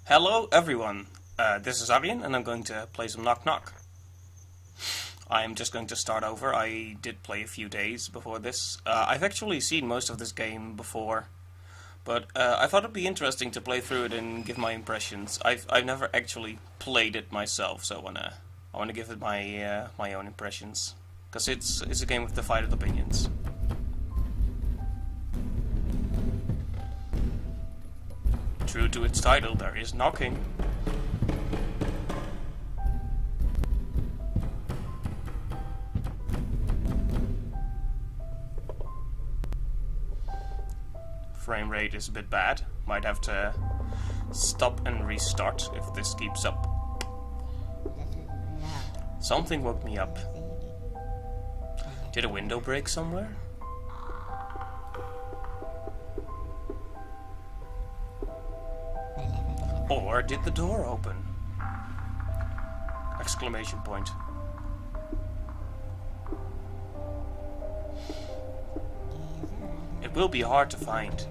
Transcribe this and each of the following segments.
Hello everyone, this is Arjen and I'm going to play some Knock Knock. I'm just going to start over. I did play a few days before this. I've actually seen most of this game before, but I thought it'd be interesting to play through it and give my impressions. I've never actually played it myself, so I wanna give it my own impressions, because it's a game with divided opinions. True to its title, there is knocking. Frame rate is a bit bad. Might have to stop and restart if this keeps up. Something woke me up. Did a window break somewhere? Or did the door open? Exclamation point. It will be hard to find.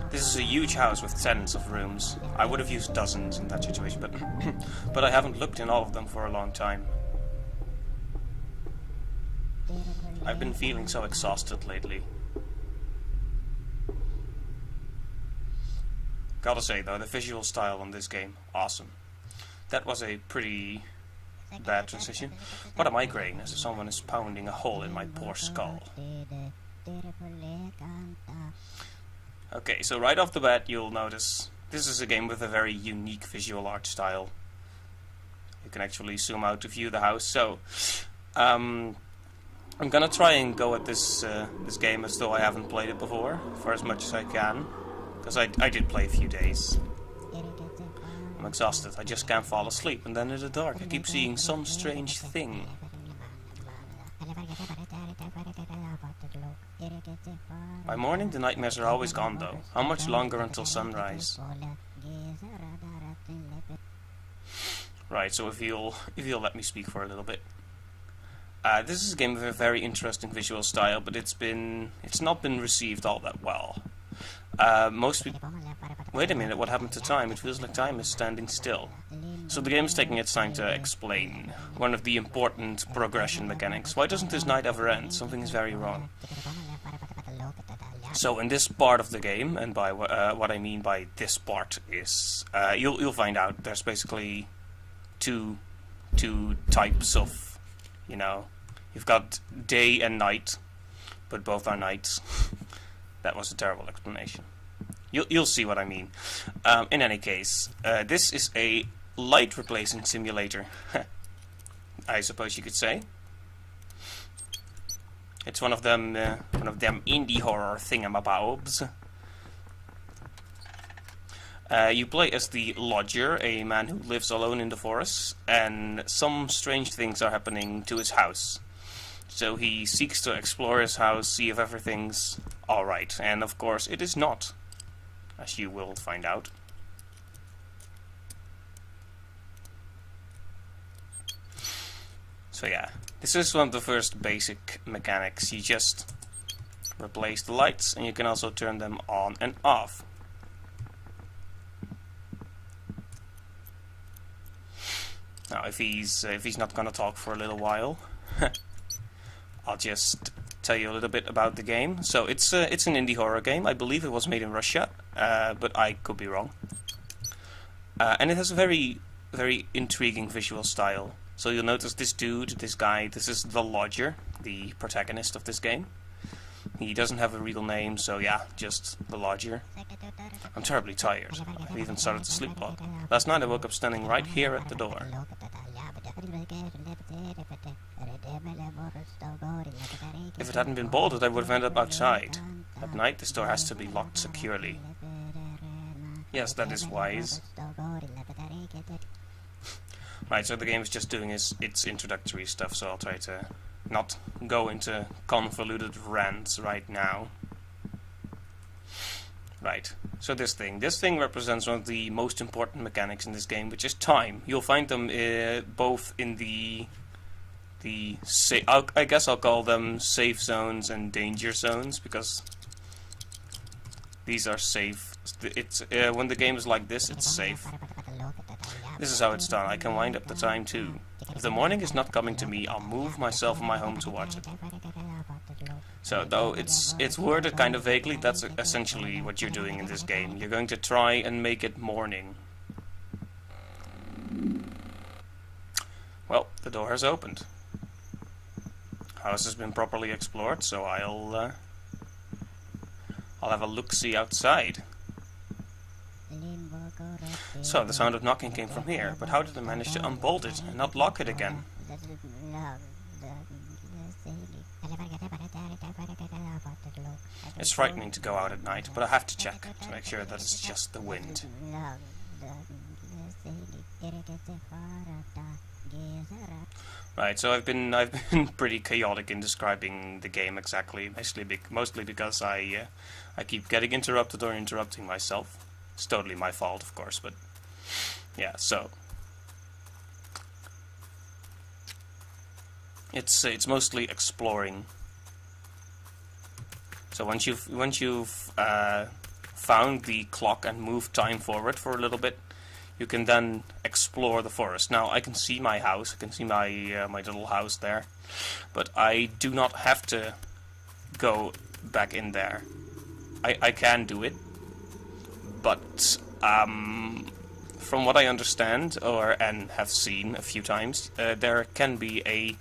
This is a huge house with tens of rooms. I would have used dozens in that situation, but but I haven't looked in all of them for a long time. I've been feeling so exhausted lately. Gotta say though, the visual style on this game, awesome. That was a pretty bad transition. What a migraine, as if someone is pounding a hole in my poor skull. Okay, so right off the bat you'll notice this is a game with a very unique visual art style. You can actually zoom out to view the house. So, I'm gonna try and go at this game as though I haven't played it before, for as much as I can. Because I did play a few days. I'm exhausted. I just can't fall asleep. And then in the dark I keep seeing some strange thing. By morning the nightmares are always gone though. How much longer until sunrise? Right, so if you'll let me speak for a little bit. This is a game with a very interesting visual style, but it's not been received all that well. Most people... Wait a minute, what happened to time? It feels like time is standing still. So the game is taking its time to explain one of the important progression mechanics. Why doesn't this night ever end? Something is very wrong. So in this part of the game, and by what I mean by this part is... you'll find out there's basically two types of... You know, you've got day and night, but both are nights. That was a terrible explanation. You'll see what I mean. In any case, this is a light replacing simulator. I suppose you could say. It's one of them indie horror thingamabobs. You play as the lodger, a man who lives alone in the forest, and some strange things are happening to his house. So he seeks to explore his house, see if everything's alright. And of course it is not, as you will find out. So yeah, this is one of the first basic mechanics. You just replace the lights and you can also turn them on and off. Now if he's not gonna talk for a little while, I'll just tell you a little bit about the game. So it's an indie horror game. I believe it was made in Russia, but I could be wrong. And it has a very, very intriguing visual style. So you'll notice this dude, this guy, this is the lodger, the protagonist of this game. He doesn't have a real name, so yeah, just the lodger. I'm terribly tired. I've even started to sleepwalk. Last night I woke up standing right here at the door. If it hadn't been bolted, I would have ended up outside. At night, this door has to be locked securely. Yes, that is wise. Right, so the game is just doing its introductory stuff, so I'll try to not go into convoluted rants right now. Right, so this thing represents one of the most important mechanics in this game, which is time. You'll find them both in the the I guess I'll call them safe zones and danger zones, because these are safe. It's when the game is like this, it's safe. This is how it's done. I can wind up the time too. If the morning is not coming to me, I'll move myself in my home to watch it. So, though it's worded kind of vaguely, that's essentially what you're doing in this game. You're going to try and make it morning. Well, the door has opened. House has been properly explored, so I'll have a look-see outside. So, the sound of knocking came from here, but how did I manage to unbolt it and not lock it again? It's frightening to go out at night, but I have to check to make sure that it's just the wind. Right, so I've been pretty chaotic in describing the game exactly, mostly because I keep getting interrupted or interrupting myself. It's totally my fault, of course, but yeah. So it's mostly exploring. So once you've found the clock and moved time forward for a little bit, you can then explore the forest. Now I can see my house, I can see my my little house there, but I do not have to go back in there. I can do it, but from what I understand and have seen a few times, there can be a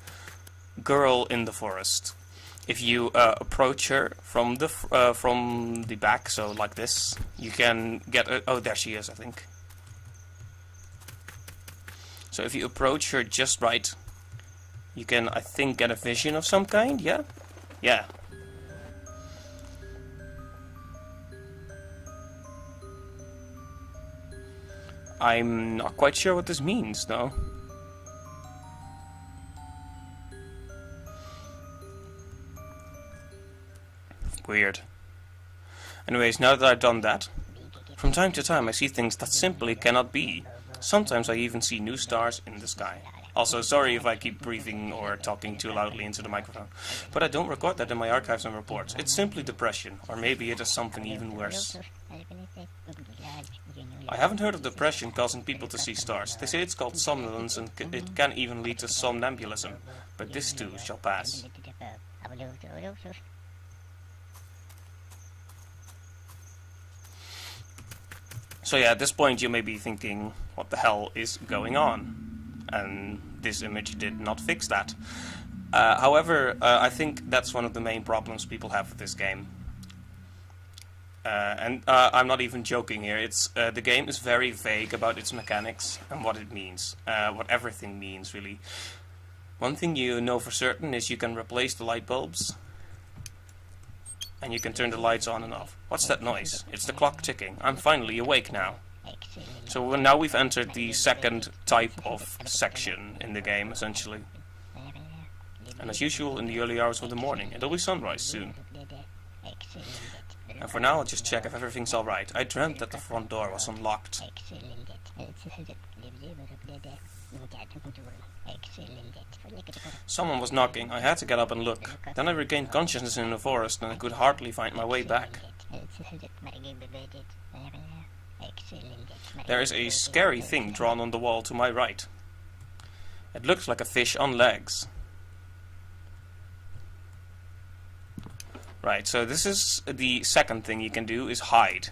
girl in the forest. If you approach her from the back, so like this, you can get oh, there she is, I think. So if you approach her just right, you can, I think, get a vision of some kind. Yeah, yeah. I'm not quite sure what this means, though. Weird. Anyways, now that I've done that, from time to time I see things that simply cannot be. Sometimes I even see new stars in the sky. Also, sorry if I keep breathing or talking too loudly into the microphone, but I don't record that in my archives and reports. It's simply depression, or maybe it is something even worse. I haven't heard of depression causing people to see stars. They say it's called somnolence and it can even lead to somnambulism, but this too shall pass. So yeah, at this point you may be thinking, what the hell is going on? And this image did not fix that. However, I think that's one of the main problems people have with this game. And I'm not even joking here. It's the game is very vague about its mechanics and what it means. What everything means, really. One thing you know for certain is you can replace the light bulbs. And you can turn the lights on and off. What's that noise? It's the clock ticking. I'm finally awake now. So now we've entered the second type of section in the game, essentially. And as usual, in the early hours of the morning. It'll be sunrise soon. And for now, I'll just check if everything's alright. I dreamt that the front door was unlocked. Someone was knocking. I had to get up and look. Then I regained consciousness in the forest and I could hardly find my way back. There is a scary thing drawn on the wall to my right. It looks like a fish on legs. Right, so this is the second thing you can do, is hide.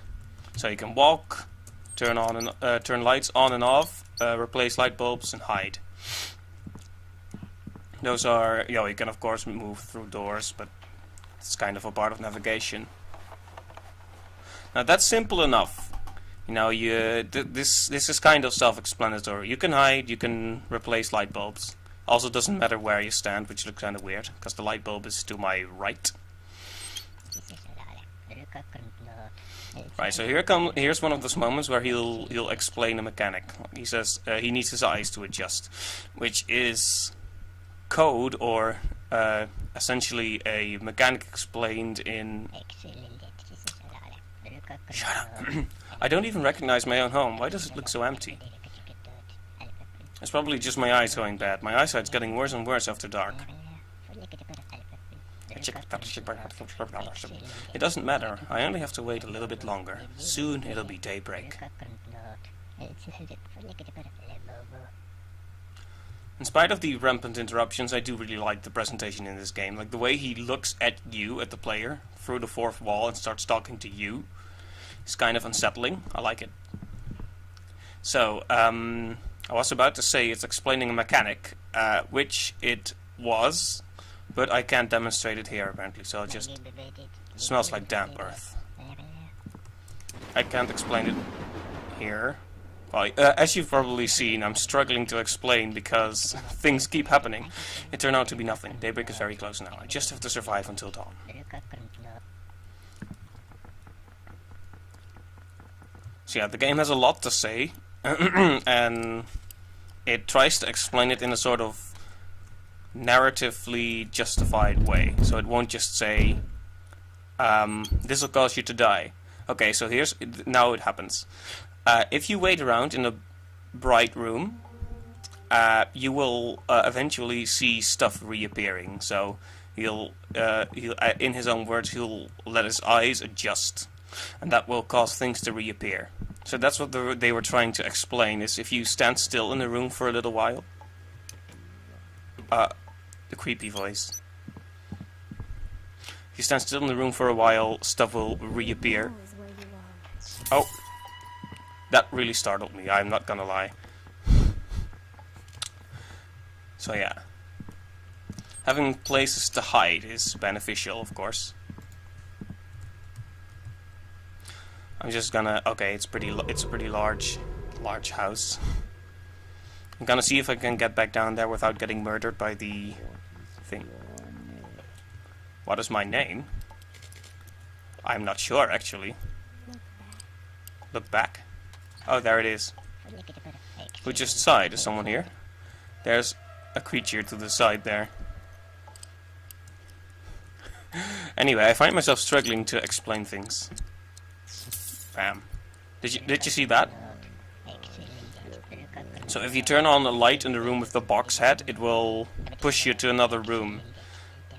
So you can walk, turn lights on and off, replace light bulbs and hide. Those are, you can of course move through doors, but it's kind of a part of navigation. Now that's simple enough. This is kind of self-explanatory. You can hide, you can replace light bulbs. Also doesn't matter where you stand, which looks kind of weird, because the light bulb is to my right. Right, so here's one of those moments where he'll explain a mechanic. He says he needs his eyes to adjust, which is code or essentially a mechanic explained in... Shut up. I don't even recognize my own home. Why does it look so empty? It's probably just my eyes going bad. My eyesight's getting worse and worse after dark. It doesn't matter. I only have to wait a little bit longer. Soon it'll be daybreak. In spite of the rampant interruptions, I do really like the presentation in this game. Like the way he looks at you, at the player, through the fourth wall and starts talking to you. It's kind of unsettling. I like it. So, I was about to say it's explaining a mechanic, which it was, but I can't demonstrate it here apparently, so it just smells like damp earth. I can't explain it here. Well, as you've probably seen, I'm struggling to explain because things keep happening. It turned out to be nothing. Daybreak is very close now. I just have to survive until dawn. So yeah, the game has a lot to say, and it tries to explain it in a sort of narratively justified way. So it won't just say, this will cause you to die. Okay, so now it happens. If you wait around in a bright room, you will eventually see stuff reappearing. So he'll in his own words, he'll let his eyes adjust, and that will cause things to reappear. So that's what they were trying to explain, is if you stand still in the room for a little while. The creepy voice. If you stand still in the room for a while, stuff will reappear. Oh, that really startled me, I'm not gonna lie. So yeah. Having places to hide is beneficial, of course. I'm just gonna... Okay, it's a pretty large house. I'm gonna see if I can get back down there without getting murdered by the thing. What is my name? I'm not sure, actually. Look back. Oh, there it is. Who just sighed? Is someone here? There's a creature to the side there. Anyway, I find myself struggling to explain things. Bam. Did you see that? So if you turn on a light in the room with the box head, it will push you to another room.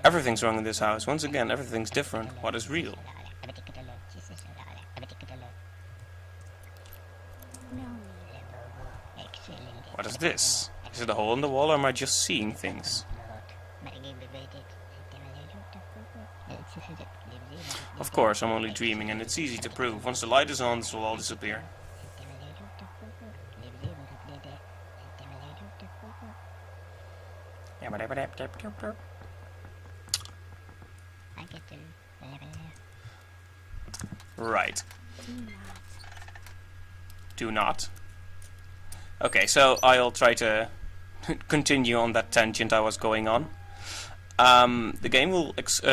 Everything's wrong in this house. Once again, everything's different. What is real? What is this? Is it a hole in the wall, or am I just seeing things? Of course, I'm only dreaming, and it's easy to prove. Once the light is on, this will all disappear. Right. Do not. Okay, so I'll try to continue on that tangent I was going on. The game will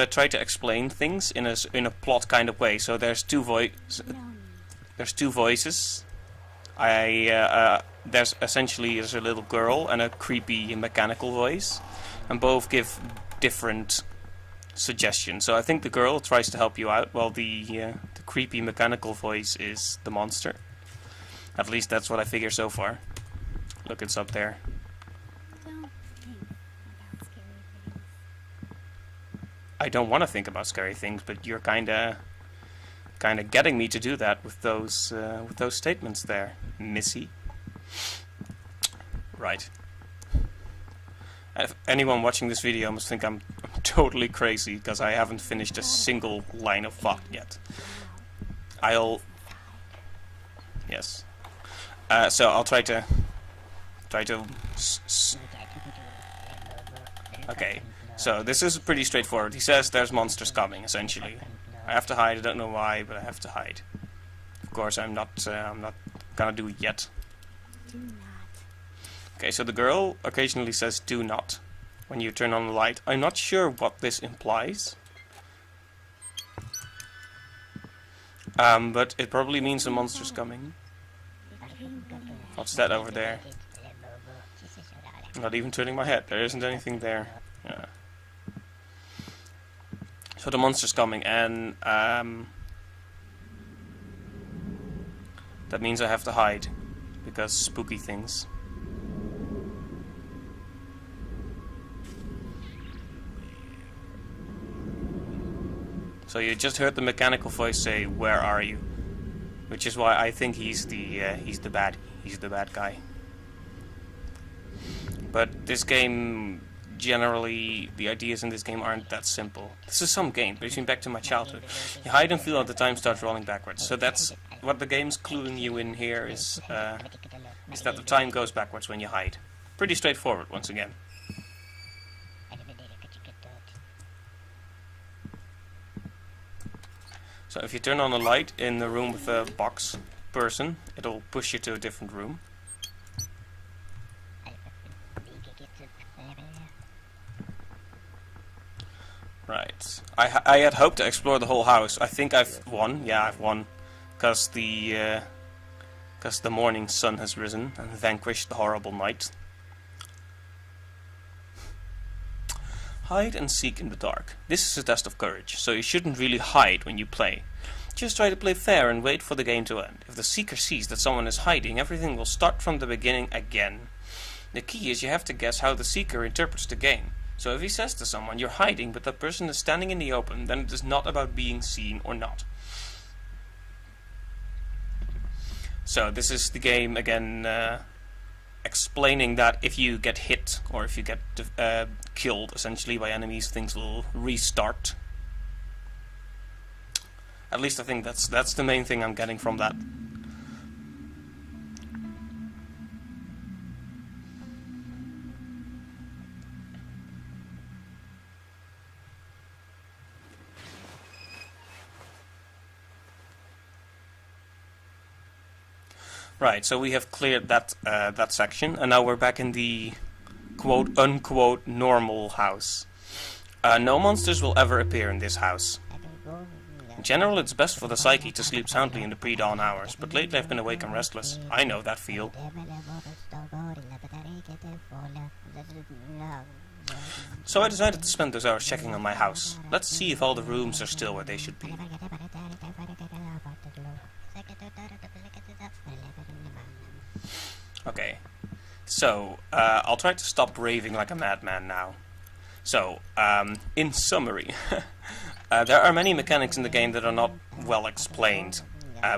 try to explain things in a plot kind of way. So there's two voices. There's a little girl and a creepy mechanical voice, and both give different suggestions. So I think the girl tries to help you out, while the creepy mechanical voice is the monster. At least that's what I figure so far. Look, it's up there. I don't want to think about scary things, but you're kinda getting me to do that with those statements there, Missy. Right. If anyone watching this video must think I'm totally crazy because I haven't finished a single line of thought yet. Yes. So I'll try to. Okay. So this is pretty straightforward. He says there's monsters coming, essentially. I have to hide. I don't know why, but I have to hide. Of course, I'm not gonna do it yet. Okay, so the girl occasionally says "do not" when you turn on the light. I'm not sure what this implies, but it probably means the monster's coming. What's that over there? I'm not even turning my head. There isn't anything there. Yeah. So the monster's coming, and that means I have to hide, because spooky things. So you just heard the mechanical voice say, "Where are you?" Which is why I think he's the bad guy. But this game, generally, the ideas in this game aren't that simple. This is some game, brings me back to my childhood. You hide and feel at the time starts rolling backwards. So that's what the game's cluing you in here is that the time goes backwards when you hide. Pretty straightforward, once again. So if you turn on a light in the room with the box person, it'll push you to a different room. Right. I had hoped to explore the whole house. I think I've won. Yeah, I've won. Because the morning sun has risen and vanquished the horrible night. Hide and seek in the dark. This is a test of courage, so you shouldn't really hide when you play. Just try to play fair and wait for the game to end. If the seeker sees that someone is hiding, everything will start from the beginning again. The key is you have to guess how the seeker interprets the game. So if he says to someone, "You're hiding, but that person is standing in the open," then it is not about being seen or not. So this is the game again explaining that if you get hit or if you get killed essentially by enemies, things will restart. At least I think that's the main thing I'm getting from that. Right, so we have cleared that section, and now we're back in the quote-unquote normal house. No monsters will ever appear in this house. In general, it's best for the psyche to sleep soundly in the pre-dawn hours, but lately I've been awake and restless. I know that feel. So I decided to spend those hours checking on my house. Let's see if all the rooms are still where they should be. Okay, so I'll try to stop raving like a madman now. So, in summary, there are many mechanics in the game that are not well explained,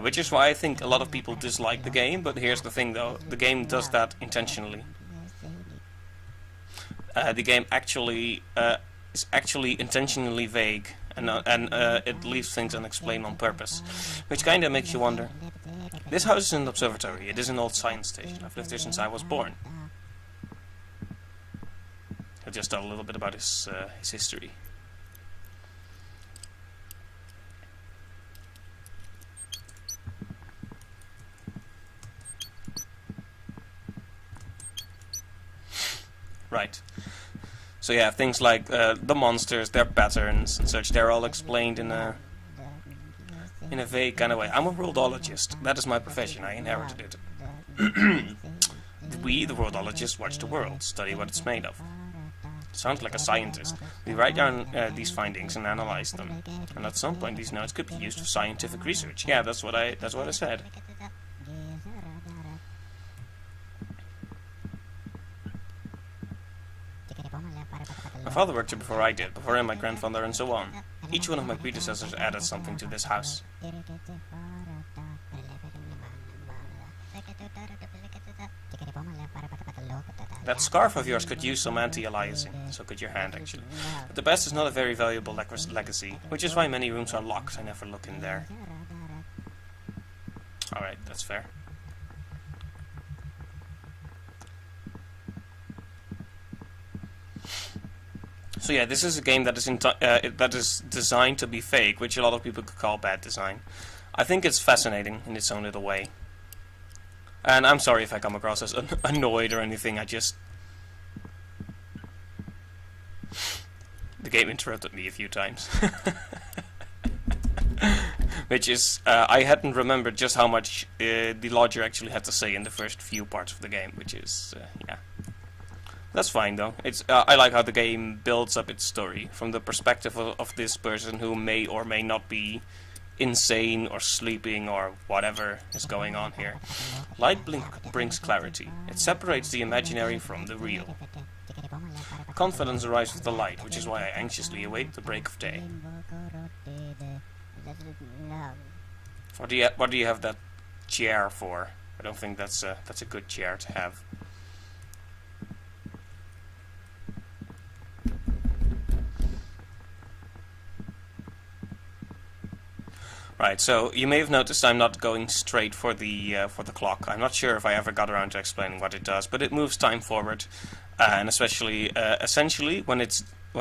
which is why I think a lot of people dislike the game, but here's the thing though, the game does that intentionally. The game actually is actually intentionally vague, and it leaves things unexplained on purpose, which kinda makes you wonder. This house is an observatory. It is an old science station. I've lived here since I was born. He'll just tell a little bit about his history. Right. So yeah, things like the monsters, their patterns and such, they're all explained in a vague kind of way. I'm a worldologist. That is my profession. I inherited it. We, the worldologists, watch the world, study what it's made of. Sounds like a scientist. We write down these findings and analyze them. And at some point, these notes could be used for scientific research. Yeah, that's what I said. My father worked here before I did, before him my grandfather and so on. Each one of my predecessors added something to this house. That scarf of yours could use some anti-aliasing, so could your hand actually. But the best is not a very valuable legacy, which is why many rooms are locked. I never look in there. Alright, that's fair. So yeah, this is a game that is designed to be fake, which a lot of people could call bad design. I think it's fascinating in its own little way. And I'm sorry if I come across as annoyed or anything, the game interrupted me a few times. Which is, I hadn't remembered just how much the lodger actually had to say in the first few parts of the game, which is, yeah. That's fine though. It's I like how the game builds up its story from the perspective of this person who may or may not be insane or sleeping or whatever is going on here. Light brings clarity. It separates the imaginary from the real. Confidence arrives with the light, which is why I anxiously await the break of day. What do you have that chair for? I don't think that's a good chair to have. Right, so you may have noticed I'm not going straight for the clock. I'm not sure if I ever got around to explaining what it does, but it moves time forward, and especially essentially when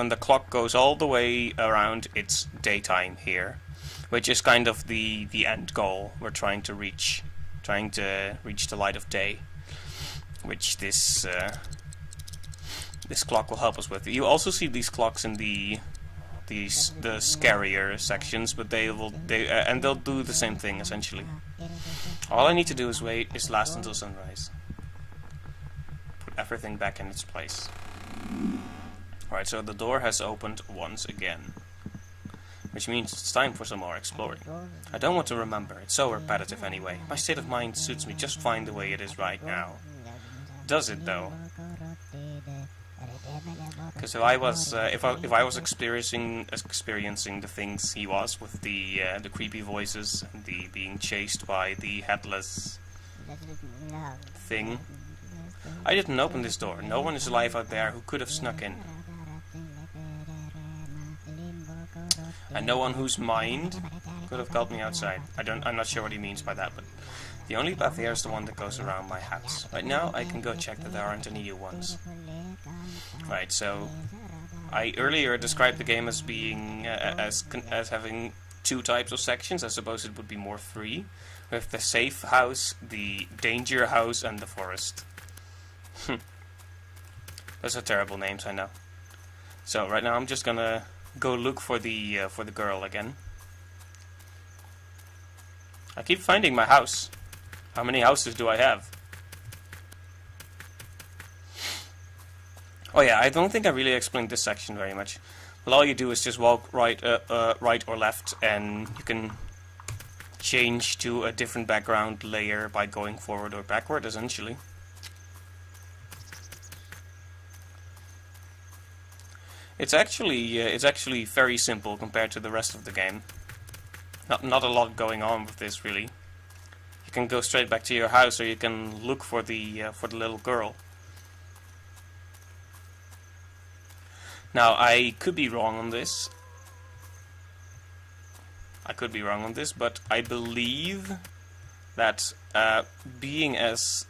the clock goes all the way around, it's daytime here, which is kind of the end goal we're trying to reach the light of day, which this clock will help us with. You also see these clocks in the scarier sections, but they'll do the same thing essentially. All I need to do is last until sunrise. Put everything back in its place. Alright, so the door has opened once again, which means it's time for some more exploring. I don't want to remember, it's so repetitive anyway. My state of mind suits me just fine the way it is right now. Does it though? Because if I was experiencing the things he was, with the creepy voices and the being chased by the headless thing, I didn't open this door. No one is alive out there who could have snuck in, and no one whose mind could have called me outside. I'm not sure what he means by that, but the only path here is the one that goes around my house. Right now, I can go check that there aren't any new ones. Right, so I earlier described the game as being as having two types of sections. I suppose it would be more three, with the safe house, the danger house, and the forest. Those are terrible names, I know. So right now, I'm just gonna go look for the girl again. I keep finding my house. How many houses do I have? Oh yeah, I don't think I really explained this section very much. Well, all you do is just walk right or left, and you can change to a different background layer by going forward or backward, essentially. It's actually very simple compared to the rest of the game. Not a lot going on with this, really. You can go straight back to your house, or you can look for the little girl. Now, I could be wrong on this. But I believe that being as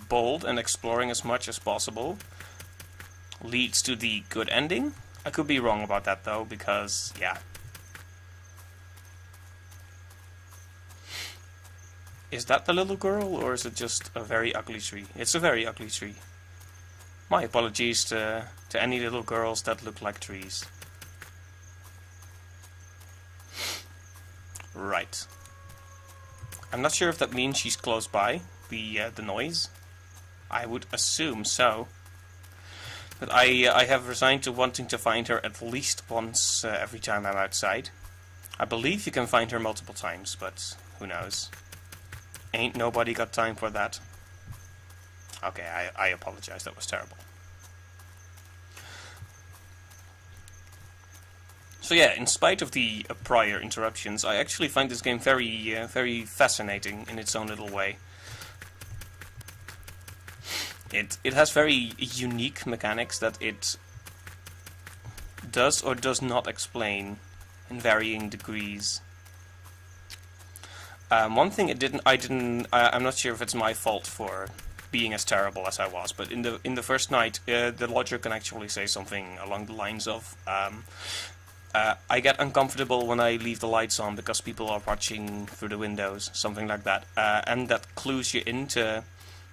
bold and exploring as much as possible leads to the good ending. I could be wrong about that though, because yeah. Is that the little girl, or is it just a very ugly tree? It's a very ugly tree. My apologies to any little girls that look like trees. Right. I'm not sure if that means she's close by, the noise. I would assume so. But I have resigned to wanting to find her at least once every time I'm outside. I believe you can find her multiple times, but who knows. Ain't nobody got time for that. Okay, I apologize, that was terrible. So yeah, in spite of the prior interruptions, I actually find this game very fascinating in its own little way. It has very unique mechanics that it does or does not explain in varying degrees. One thing I'm not sure if it's my fault for being as terrible as I was, but in the first night, the lodger can actually say something along the lines of, I get uncomfortable when I leave the lights on because people are watching through the windows, something like that, and that clues you into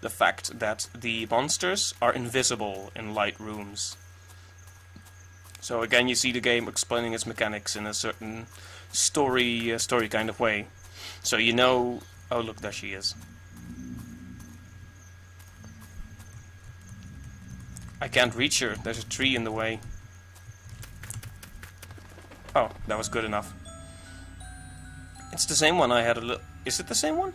the fact that the monsters are invisible in light rooms. So again, you see the game explaining its mechanics in a certain story kind of way. So you know... Oh look, there she is. I can't reach her, there's a tree in the way. Oh, that was good enough. It's the same one I had a little... Is it the same one?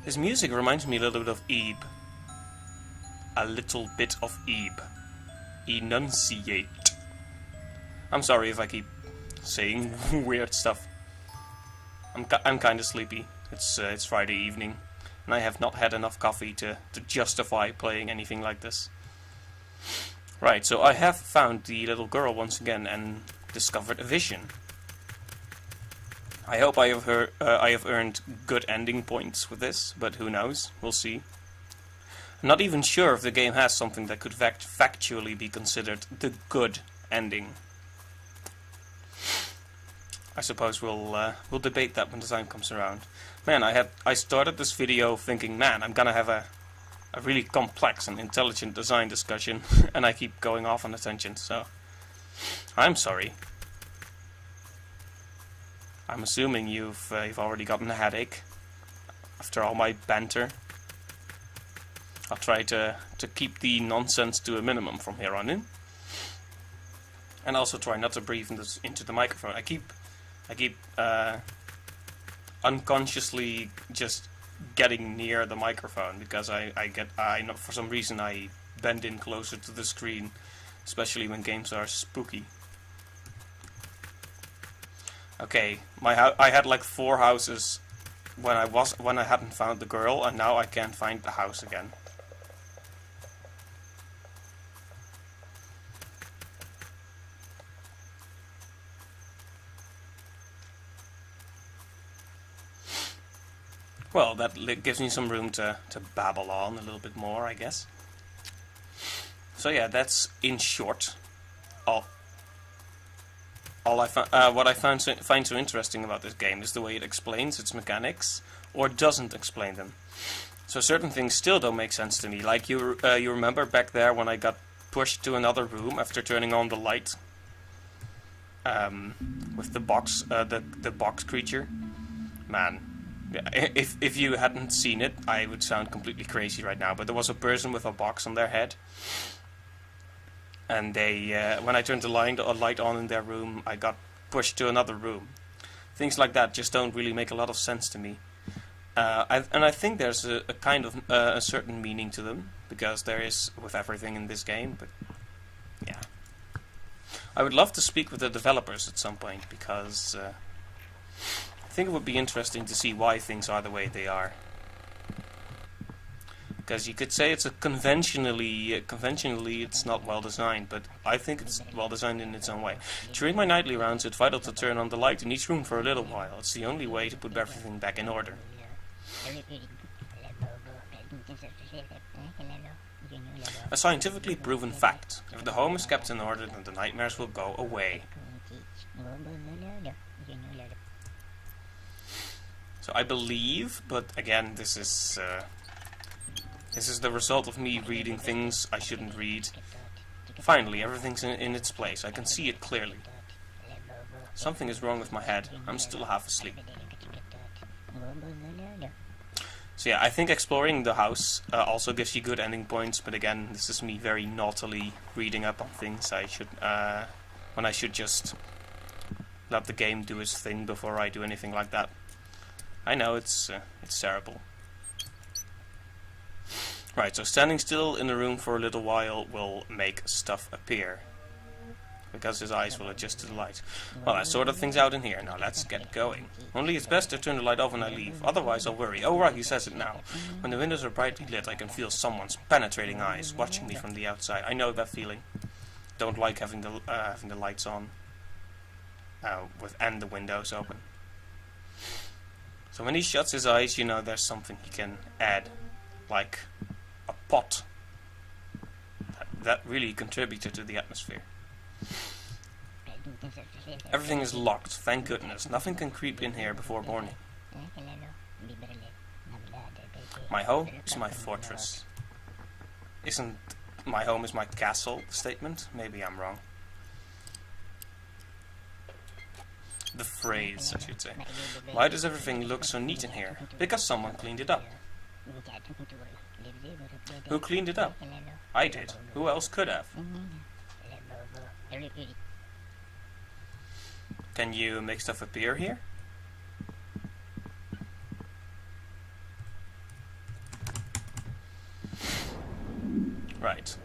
This music reminds me a little bit of Ebe. A little bit of Ebe. Enunciate. I'm sorry if I keep saying weird stuff. I'm kind of sleepy. It's Friday evening, and I have not had enough coffee to justify playing anything like this. Right, so I have found the little girl once again and discovered a vision. I hope I have earned good ending points with this, but who knows? We'll see. I'm not even sure if the game has something that could factually be considered the good ending. I suppose we'll debate that when the time comes around. Man, I started this video thinking, man, I'm gonna have a really complex and intelligent design discussion, and I keep going off on a tangent, so I'm sorry. I'm assuming you've already gotten a headache after all my banter. I'll try to keep the nonsense to a minimum from here on in, and also try not to breathe into the microphone. I keep unconsciously just getting near the microphone because I know for some reason I bend in closer to the screen, especially when games are spooky. Okay, I had like 4 houses when I hadn't found the girl, and now I can't find the house again. Well, that gives me some room to babble on a little bit more, I guess. So yeah, that's in short what I find so interesting about this game is the way it explains its mechanics, or doesn't explain them. So certain things still don't make sense to me. Like you remember back there when I got pushed to another room after turning on the light with the box creature. Man, if you hadn't seen it, I would sound completely crazy right now. But there was a person with a box on their head. And when I turned the light on in their room, I got pushed to another room. Things like that just don't really make a lot of sense to me. And I think there's a kind of a certain meaning to them, because there is with everything in this game. But yeah, I would love to speak with the developers at some point, because I think it would be interesting to see why things are the way they are. Because you could say it's conventionally it's not well designed, but I think it's well designed in its own way. During my nightly rounds, it's vital to turn on the light in each room for a little while. It's the only way to put everything back in order. A scientifically proven fact. If the home is kept in order, then the nightmares will go away. So I believe, but again, this is the result of me reading things I shouldn't read. Finally, everything's in its place. I can see it clearly. Something is wrong with my head. I'm still half asleep. So yeah, I think exploring the house also gives you good ending points, but again, this is me very naughtily reading up on things when I should just let the game do its thing before I do anything like that. I know, it's terrible. Right, so standing still in the room for a little while will make stuff appear, because his eyes will adjust to the light. Well, I sorted things out in here. Now let's get going. Only it's best to turn the light off when I leave, otherwise I'll worry. Oh right, he says it now. When the windows are brightly lit, I can feel someone's penetrating eyes watching me from the outside. I know that feeling. Don't like having the lights on and the windows open. So when he shuts his eyes, you know there's something he can add, like a pot. That really contributed to the atmosphere. Everything is locked, thank goodness. Nothing can creep in here before morning. My home is my fortress. Isn't my home is my castle statement? Maybe I'm wrong. The phrase, I should say. Why does everything look so neat in here? Because someone cleaned it up. Who cleaned it up? I did. Who else could have? Can you make stuff appear here? Right.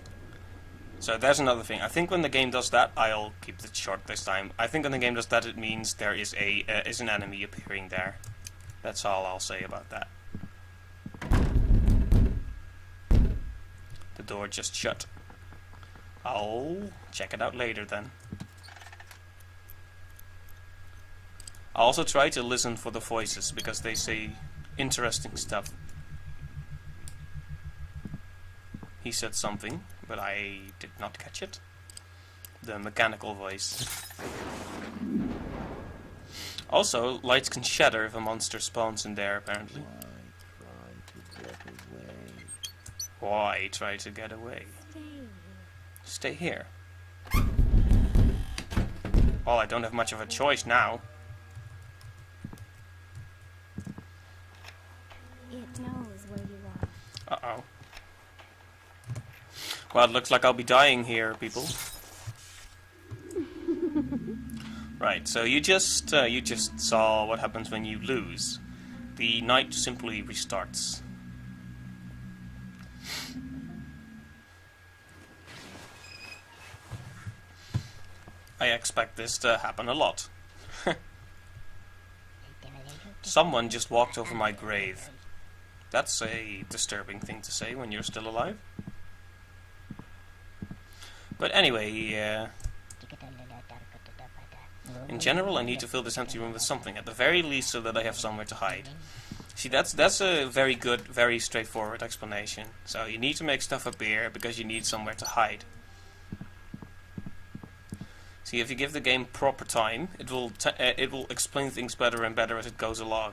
So there's another thing. I think when the game does that, I'll keep it short this time. I think when the game does that, it means there is an enemy appearing there. That's all I'll say about that. The door just shut. I'll check it out later then. I also try to listen for the voices because they say interesting stuff. He said something, but I did not catch it. The mechanical voice. Also, lights can shatter if a monster spawns in there, apparently. Why try to get away? Stay here. Well, I don't have much of a choice now. It knows where you are. Uh-oh. Well, it looks like I'll be dying here, people. Right, so you just saw what happens when you lose. The night simply restarts. I expect this to happen a lot. Someone just walked over my grave. That's a disturbing thing to say when you're still alive. But anyway, in general I need to fill this empty room with something, at the very least so that I have somewhere to hide. See, that's a very good, very straightforward explanation. So you need to make stuff appear because you need somewhere to hide. See, if you give the game proper time, it will explain things better and better as it goes along.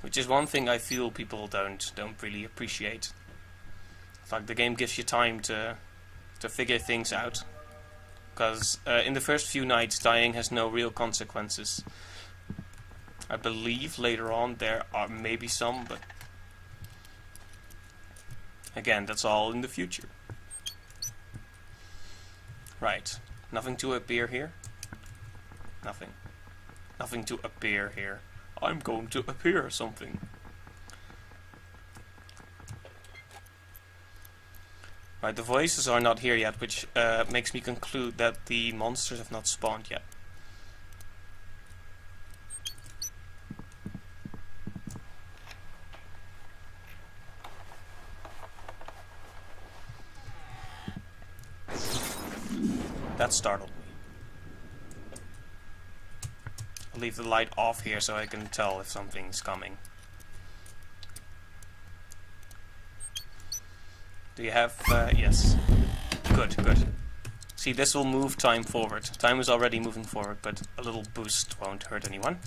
Which is one thing I feel people don't really appreciate. It's like the game gives you time to figure things out. Because in the first few nights, dying has no real consequences. I believe later on there are maybe some, but again, that's all in the future. Right. Nothing to appear here? Nothing. Nothing to appear here. I'm going to appear something. Right, the voices are not here yet, which makes me conclude that the monsters have not spawned yet. That startled me. I'll leave the light off here so I can tell if something's coming. Do you have... yes. Good, good. See, this will move time forward. Time is already moving forward, but a little boost won't hurt anyone.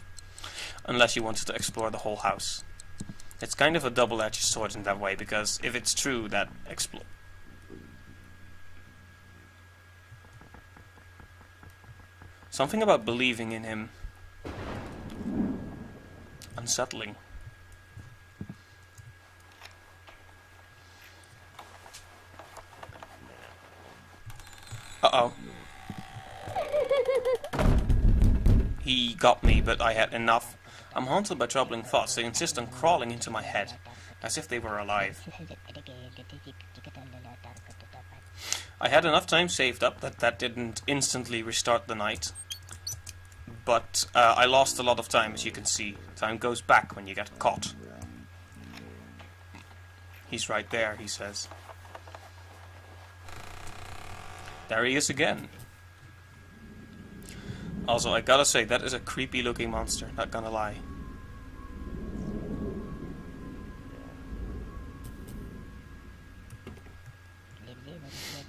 Unless you wanted to explore the whole house. It's kind of a double-edged sword in that way, because if it's true that something about believing in him. Unsettling. Uh-oh. He got me, but I had enough. I'm haunted by troubling thoughts. They insist on crawling into my head, as if they were alive. I had enough time saved up that didn't instantly restart the night. But I lost a lot of time, as you can see. Time goes back when you get caught. He's right there, he says. There he is again. Also, I gotta say, that is a creepy looking monster, not gonna lie.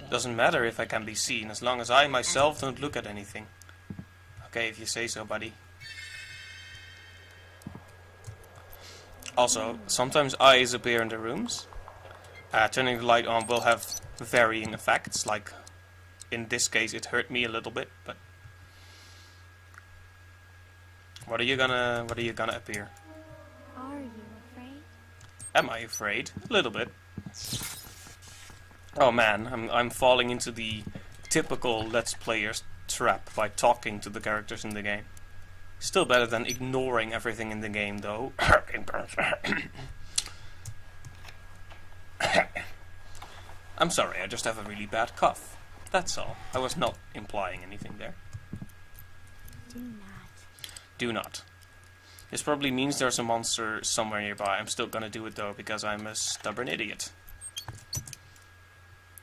Doesn't matter if I can be seen, as long as I myself don't look at anything. Okay, if you say so, buddy. Also, sometimes eyes appear in the rooms. Turning the light on will have varying effects, like in this case it hurt me a little bit, but what are you gonna appear? Are you afraid? Am I afraid? A little bit. Oh man, I'm falling into the typical Let's Players trap by talking to the characters in the game. Still better than ignoring everything in the game, though. I'm sorry, I just have a really bad cough. That's all. I was not implying anything there. Do not. Do not. This probably means there's a monster somewhere nearby. I'm still gonna do it though, because I'm a stubborn idiot.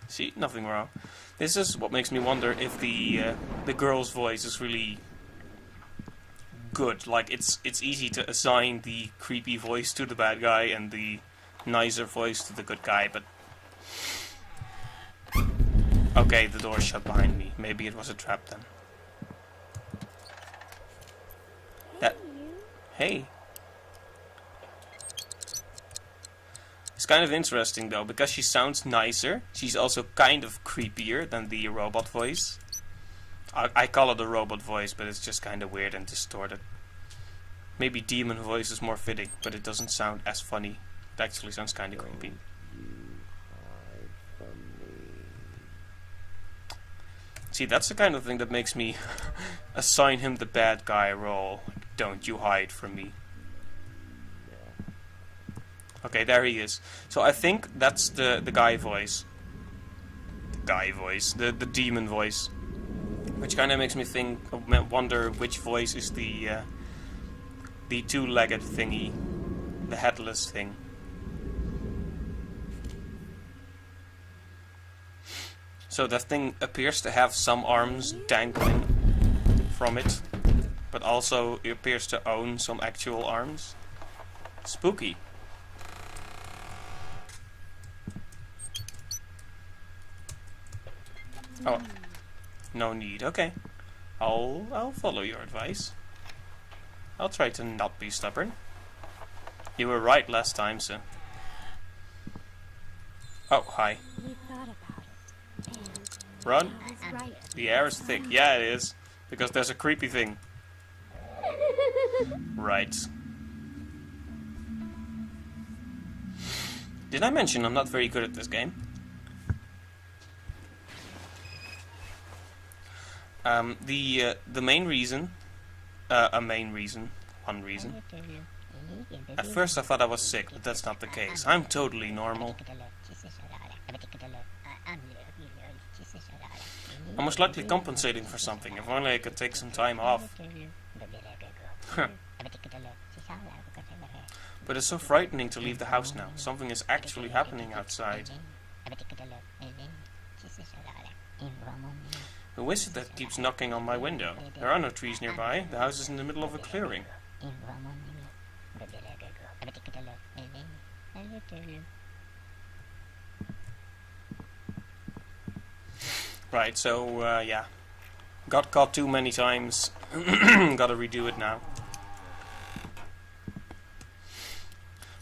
See, nothing wrong. This is what makes me wonder if the girl's voice is really good. Like, it's easy to assign the creepy voice to the bad guy and the nicer voice to the good guy, but... Okay, the door's shut behind me. Maybe it was a trap then. That... Hey. It's kind of interesting though, because she sounds nicer. She's also kind of creepier than the robot voice. I call it a robot voice, but it's just kind of weird and distorted. Maybe demon voice is more fitting, but it doesn't sound as funny. It actually sounds kind of creepy. See, that's the kind of thing that makes me assign him the bad guy role. Like, don't you hide from me. Okay, there he is. So I think that's the guy voice. The guy voice. The demon voice. Which kind of makes me wonder which voice is the two-legged thingy. The headless thing. So that thing appears to have some arms dangling from it. But also it appears to own some actual arms. Spooky. Oh, no need. Okay, I'll follow your advice. I'll try to not be stubborn. You were right last time, so. Oh, hi. We thought about it. And Run. I was right. The air is thick. Yeah, it is, because there's a creepy thing. Right. Did I mention I'm not very good at this game? The main reason, one reason. At first I thought I was sick, but that's not the case. I'm totally normal. I'm most likely compensating for something. If only I could take some time off. But it's so frightening to leave the house now. Something is actually happening outside. Who is it that keeps knocking on my window? There are no trees nearby. The house is in the middle of a clearing. Right, so, yeah. Got caught too many times. Gotta redo it now.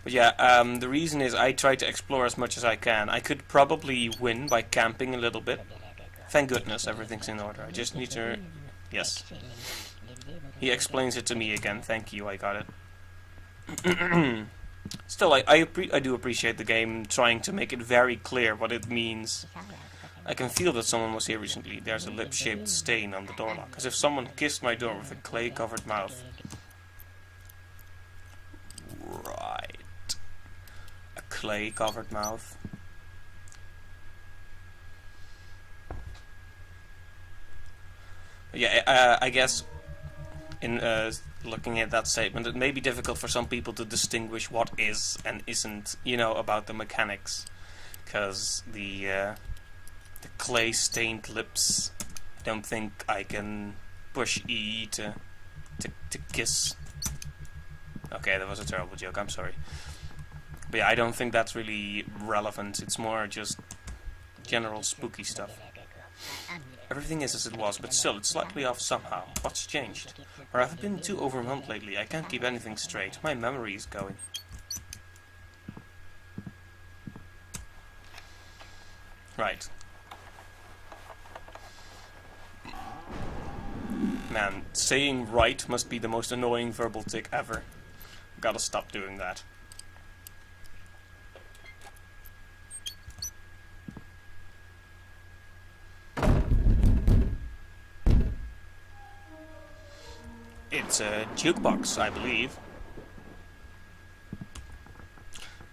But yeah, the reason is I try to explore as much as I can. I could probably win by camping a little bit. Thank goodness everything's in order. I just need to... Yes. He explains it to me again. Thank you, I got it. Still, I do appreciate the game trying to make it very clear what it means. I can feel that someone was here recently. There's a lip-shaped stain on the door lock, as if someone kissed my door with a clay-covered mouth. Right. A clay-covered mouth. Yeah, I guess in looking at that statement, it may be difficult for some people to distinguish what is and isn't, you know, about the mechanics, because the clay-stained lips. I don't think I can push E to kiss. Okay, that was a terrible joke. I'm sorry. But yeah, I don't think that's really relevant. It's more just general spooky stuff. Everything is as it was, but still, it's slightly off somehow. What's changed? Or have I been too overwhelmed lately? I can't keep anything straight. My memory is going. Right. Man, saying right must be the most annoying verbal tick ever. Gotta stop doing that. It's a jukebox, I believe.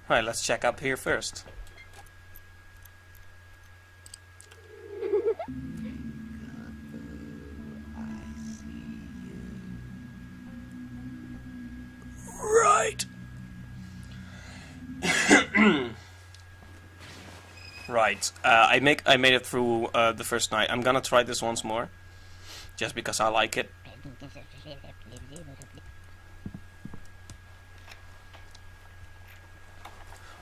Right, let's check up here first. Right. I made it through the first night. I'm gonna try this once more, just because I like it.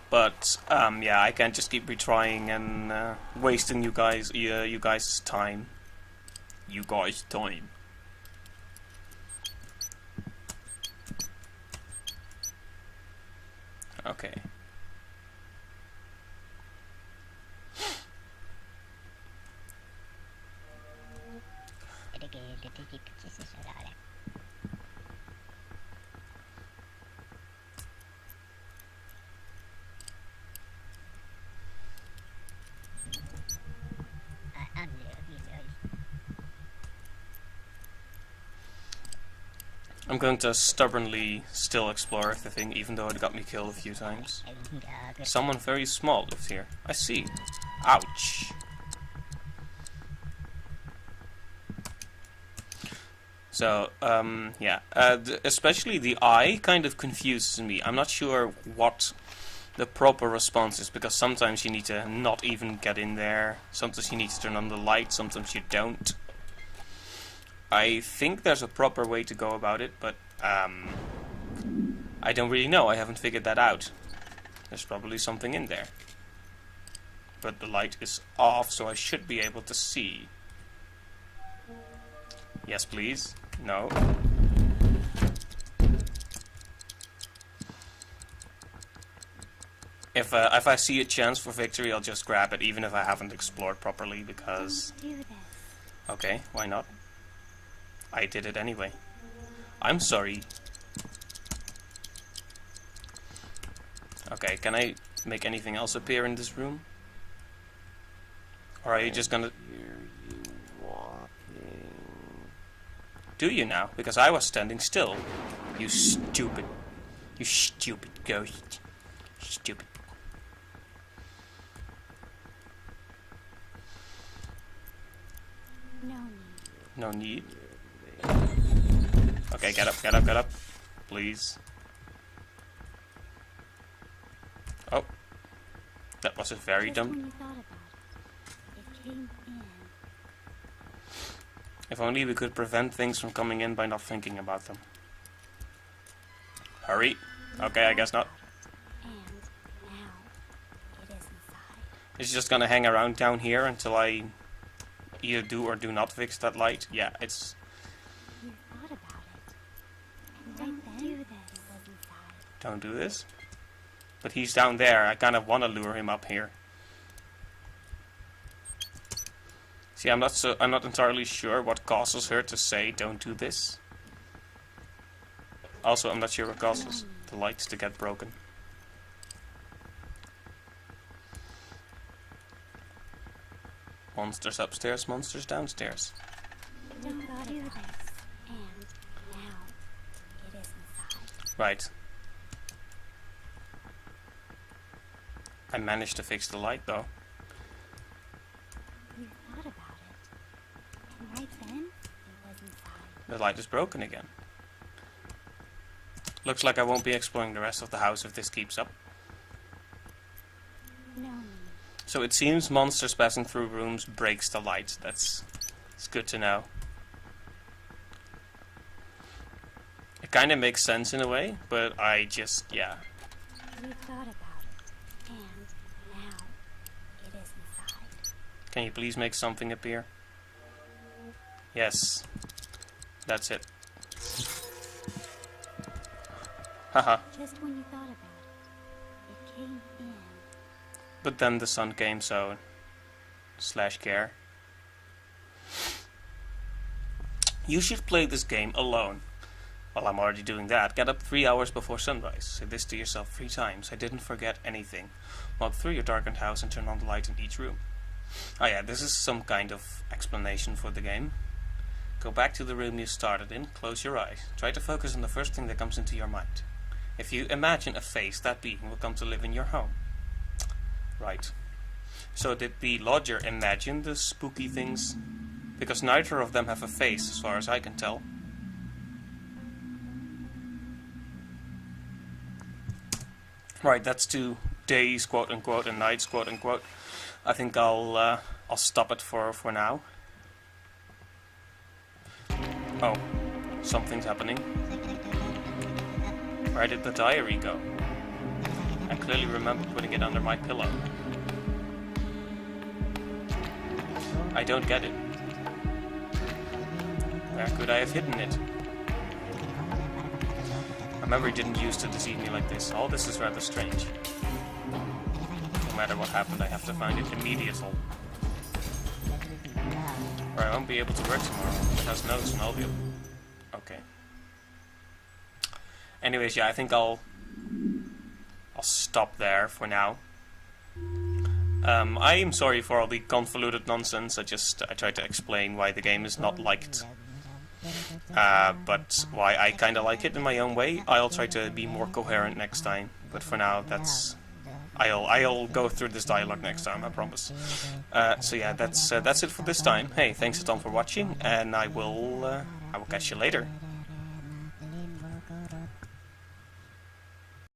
But yeah, I can't just keep retrying and wasting you guys' time. You guys' time. Okay. I'm going to stubbornly still explore everything, even though it got me killed a few times. Someone very small lives here. I see. Ouch. So, yeah. Especially the eye kind of confuses me. I'm not sure what the proper response is, because sometimes you need to not even get in there. Sometimes you need to turn on the light, sometimes you don't. I think there's a proper way to go about it, but I don't really know. I haven't figured that out. There's probably something in there. But the light is off, so I should be able to see. Yes, please. No. If I see a chance for victory, I'll just grab it, even if I haven't explored properly, because... Don't do this. Okay, why not? I did it anyway. I'm sorry. Okay, can I make anything else appear in this room? Or are you just gonna... Do you now? Because I was standing still. You stupid ghost. Stupid. No need. No need. Okay, get up. Please. Oh. That was a very Just dumb... when you thought about it, it came in. If only we could prevent things from coming in by not thinking about them. Hurry. Okay, I guess not. And now it is inside. It's just gonna hang around down here until I either do or do not fix that light. Yeah, it's... You thought about it. And right then, it was inside. Don't do this. But he's down there. I kind of want to lure him up here. See, I'm not entirely sure what causes her to say don't do this. Also, I'm not sure what causes the lights to get broken. Monsters upstairs, monsters downstairs. Don't do this. And now it is inside. Right. I managed to fix the light though. You thought about it. And right then, it was inside. The light is broken again. Looks like I won't be exploring the rest of the house if this keeps up. No need. So it seems monsters passing through rooms breaks the light. It's good to know. It kind of makes sense in a way, but I just, yeah. You thought about it. And now it is inside. Can you please make something appear? Yes. That's it. Haha. Just when you thought about it, it came in. But then the sun came, so... /care. You should play this game alone. Well, I'm already doing that. Get up 3 hours before sunrise. Say this to yourself 3 times. I didn't forget anything. Walk through your darkened house and turn on the light in each room. Oh yeah, this is some kind of explanation for the game. Go back to the room you started in, close your eyes. Try to focus on the first thing that comes into your mind. If you imagine a face, that being will come to live in your home. Right. So did the lodger imagine the spooky things? Because neither of them have a face, as far as I can tell. Right, that's 2 days, quote-unquote, and nights, quote-unquote. I think I'll stop it for now. Oh, something's happening. Where did the diary go? I clearly remember putting it under my pillow. I don't get it. Where could I have hidden it? My memory didn't used to deceive me like this. All this is rather strange. No matter what happened, I have to find it immediately. Or I won't be able to work tomorrow. It has notes and I'll be... Okay. Anyways, yeah, I think I'll stop there for now. I am sorry for all the convoluted nonsense. I tried to explain why the game is not liked. But why I kinda like it in my own way. I'll try to be more coherent next time. But for now, I'll go through this dialogue next time, I promise. So yeah, that's it for this time. Hey, thanks a ton for watching, and I will catch you later.